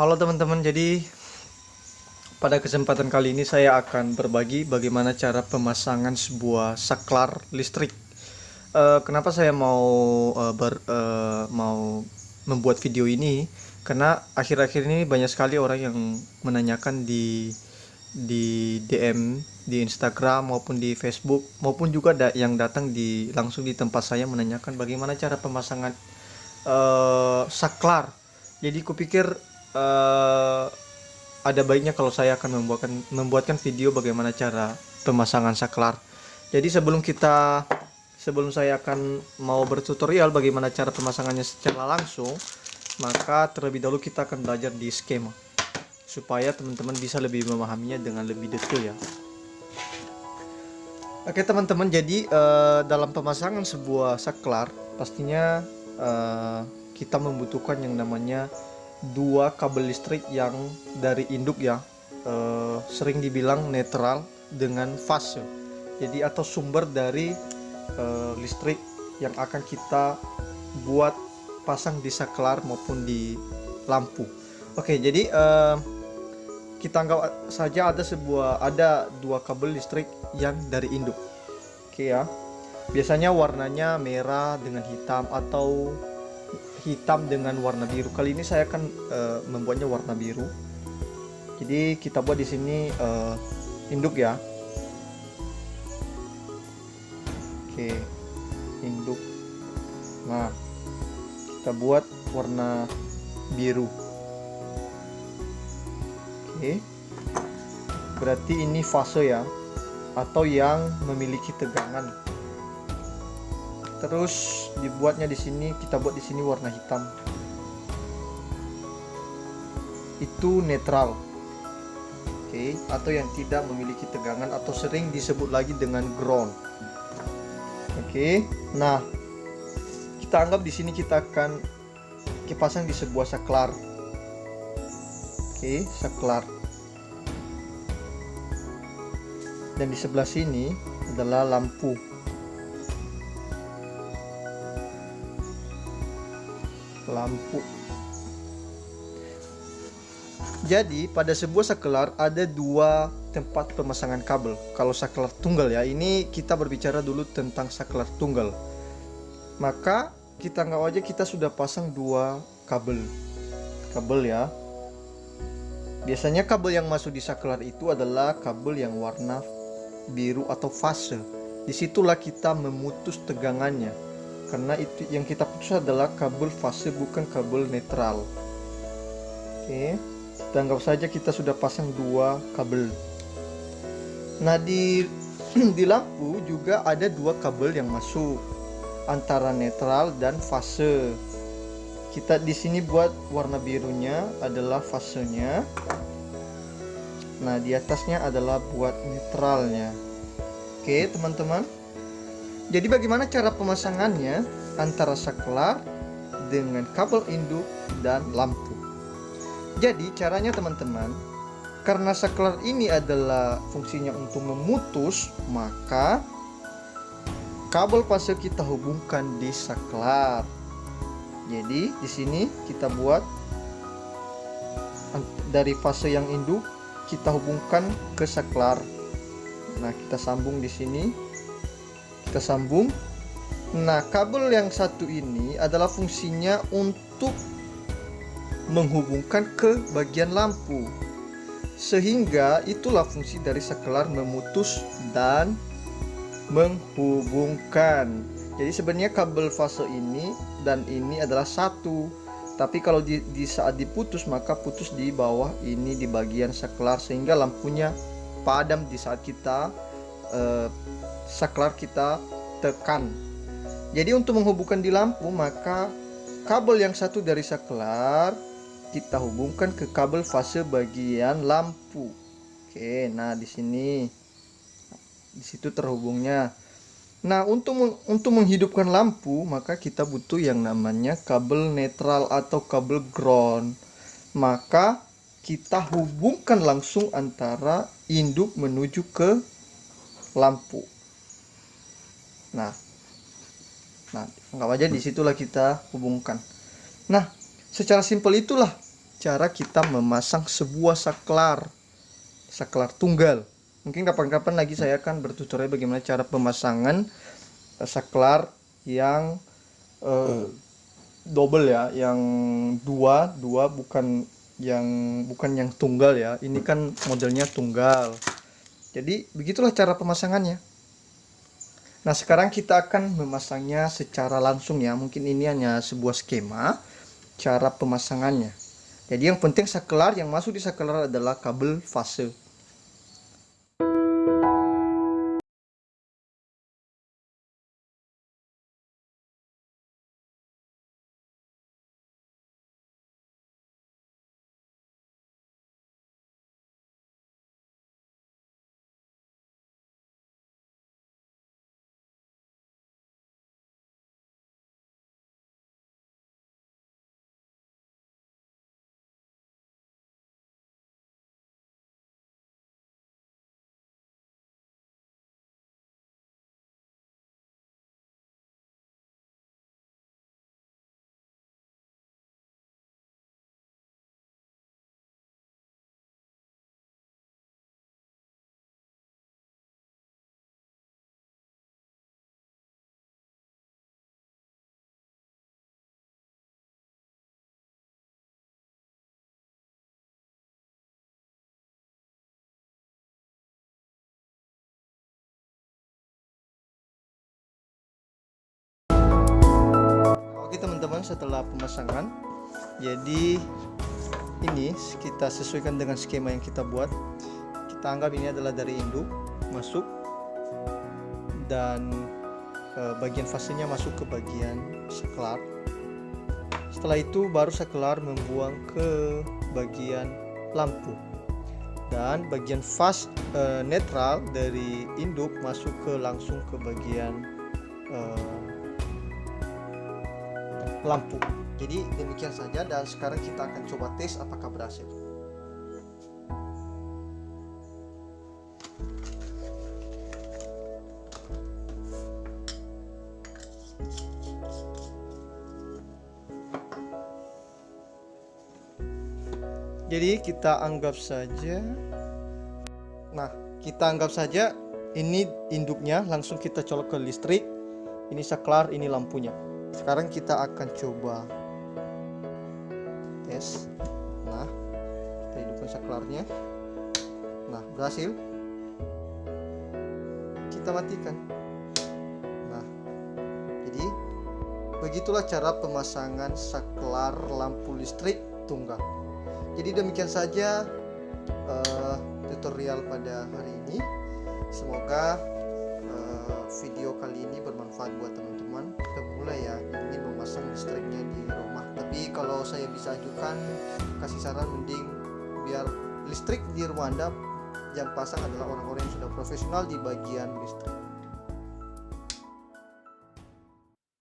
Halo teman-teman, jadi pada kesempatan kali ini saya akan berbagi bagaimana cara pemasangan sebuah saklar listrik. Kenapa saya mau membuat video ini? Karena akhir-akhir ini banyak sekali orang yang menanyakan di DM di Instagram maupun di Facebook, maupun juga yang datang langsung di tempat saya menanyakan bagaimana cara pemasangan saklar. Jadi kupikir eh, ada baiknya kalau saya akan membuatkan video bagaimana cara pemasangan saklar. Jadi sebelum saya akan mau bertutorial bagaimana cara pemasangannya secara langsung, maka terlebih dahulu kita akan belajar di skema supaya teman-teman bisa lebih memahaminya dengan lebih detail ya. Oke teman-teman, jadi dalam pemasangan sebuah saklar pastinya kita membutuhkan yang namanya dua kabel listrik yang dari induk ya, sering dibilang netral dengan fase, jadi atau sumber dari listrik yang akan kita buat pasang di saklar maupun di lampu. Oke, jadi kita anggap saja ada dua kabel listrik yang dari induk. Oke ya, biasanya warnanya merah dengan hitam atau hitam dengan warna biru. Kali ini saya akan membuatnya warna biru. Jadi kita buat di sini induk ya. Oke, induk. Nah, kita buat warna biru. Oke, berarti ini fase ya, atau yang memiliki tegangan. Terus dibuatnya di sini, kita buat di sini warna hitam. Itu netral. Oke, atau yang tidak memiliki tegangan atau sering disebut lagi dengan ground. Oke. Nah, kita anggap di sini kita akan pasang di sebuah saklar. Oke, saklar. Dan di sebelah sini adalah lampu. Jadi pada sebuah saklar ada dua tempat pemasangan kabel. Kalau saklar tunggal ya, ini kita berbicara dulu tentang saklar tunggal. Maka kita anggap aja kita sudah pasang dua kabel ya. Biasanya kabel yang masuk di saklar itu adalah kabel yang warna biru atau fase. Disitulah kita memutus tegangannya, karena itu yang kita putus adalah kabel fase, bukan kabel netral. Oke, kita anggap saja kita sudah pasang dua kabel. Nah, di lampu juga ada dua kabel yang masuk antara netral dan fase. Kita di sini buat warna birunya adalah fasenya. Nah, di atasnya adalah buat netralnya. Oke, teman-teman. Jadi bagaimana cara pemasangannya antara saklar dengan kabel induk dan lampu? Jadi caranya teman-teman, karena saklar ini adalah fungsinya untuk memutus, maka kabel fase kita hubungkan di saklar. Jadi di sini kita buat dari fase yang induk kita hubungkan ke saklar. Nah, kita sambung di sini. Kita sambung. Nah, kabel yang satu ini adalah fungsinya untuk menghubungkan ke bagian lampu. Sehingga itulah fungsi dari saklar, memutus dan menghubungkan. Jadi sebenarnya kabel fase ini dan ini adalah satu. Tapi kalau di saat diputus, maka putus di bawah ini di bagian saklar, sehingga lampunya padam di saat kita saklar kita tekan. Jadi untuk menghubungkan di lampu, maka kabel yang satu dari saklar kita hubungkan ke kabel fase bagian lampu. Oke, nah di sini, di situ terhubungnya. Nah, untuk menghidupkan lampu, maka kita butuh yang namanya kabel netral atau kabel ground. Maka kita hubungkan langsung antara induk menuju ke lampu. Nah, anggap aja disitulah kita hubungkan. Nah, secara simpel itulah cara kita memasang sebuah saklar tunggal. Mungkin kapan-kapan lagi saya akan bertutorial bagaimana cara pemasangan saklar yang double ya, yang dua bukan yang tunggal ya. Ini kan modelnya tunggal. Jadi begitulah cara pemasangannya. Nah, sekarang kita akan memasangnya secara langsung ya. Mungkin ini hanya sebuah skema cara pemasangannya. Jadi yang penting saklar, yang masuk di saklar adalah kabel fase. Oke teman-teman, setelah pemasangan, jadi ini kita sesuaikan dengan skema yang kita buat. Kita anggap ini adalah dari induk masuk, dan bagian fasenya masuk ke bagian saklar. Setelah itu baru saklar membuang ke bagian lampu, dan bagian fase netral dari induk masuk langsung ke bagian lampu. Jadi demikian saja, dan sekarang kita akan coba tes apakah berhasil. Jadi kita anggap saja, ini induknya langsung kita colok ke listrik, ini saklar, ini lampunya. Sekarang kita akan coba tes. Nah, kita hidupkan saklarnya. Nah, berhasil. Kita matikan. Nah, jadi begitulah cara pemasangan saklar lampu listrik tunggal. Jadi demikian saja tutorial pada hari ini. Semoga video kali ini bermanfaat buat teman-teman. Kita mulai ya, ingin memasang listriknya di rumah. Tapi kalau saya bisa ajukan, kasih saran, mending biar listrik di rumah Anda yang pasang adalah orang-orang yang sudah profesional di bagian listrik.